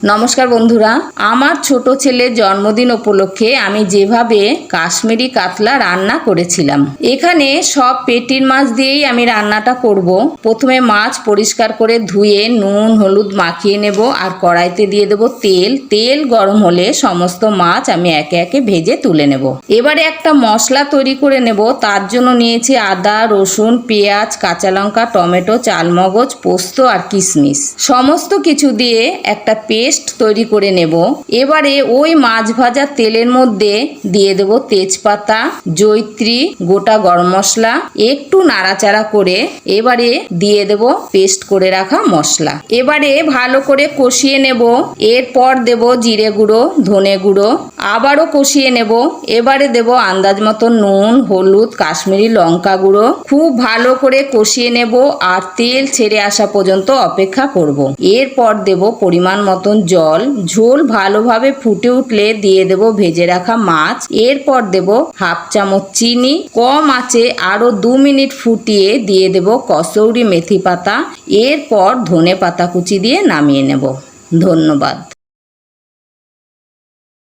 নমস্কার বন্ধুরা, আমার ছোট ছেলের জন্মদিন উপলক্ষে আমি যেভাবে কাশ্মীরি কাতলা রান্না করেছিলাম। এখানে সব পেটির মাছ দিয়েই আমি রান্নাটা করব। প্রথমে মাছ পরিষ্কার করে ধুয়ে নুন হলুদ মাখিয়ে নেব আর কড়াইতে দিয়ে দেব তেল। তেল গরম হলে সমস্ত মাছ আমি একে একে ভেজে তুলে নেব। এবারে একটা মশলা তৈরি করে নেব। তার জন্য নিয়েছি আদা, রসুন, পেঁয়াজ, কাঁচা লঙ্কা, টমেটো, চালমগজ, পোস্ত আর কিশমিশ। সমস্ত কিছু দিয়ে একটা পেস্ট তৈরি করে নেব। এবারে ওই মাছ ভাজা তেলের মধ্যে দিয়ে দেব তেজপাতা, জয়িত্রী, গোটা গরম মশলা, একটু নাড়াচাড়া করে এবারে দিয়ে দেব পেস্ট করে রাখা মশলা। এবারে ভালো করে কষিয়ে নেব। এরপর দেব জিরে গুঁড়ো, ধনে গুঁড়ো, আবারও কষিয়ে নেব। এবারে দেব আন্দাজ মতো নুন, হলুদ, কাশ্মীরি লঙ্কা গুঁড়ো। খুব ভালো করে কষিয়ে নেব আর তেল ছেড়ে আসা পর্যন্ত অপেক্ষা করব। এরপর দেব পরিমাণ মতন জল। ঝোল ভালোভাবে ফুটে উঠলে দিয়ে দেব ভেজে রাখা মাছ। এরপর দেব হাফ চামচ চিনি। কম আঁচে আরো 2 মিনিট ফুটিয়ে দিয়ে দেব কসৌরি মেথি পাতা। এরপর ধনে পাতা কুচি দিয়ে নামিয়ে নেব। ধন্যবাদ।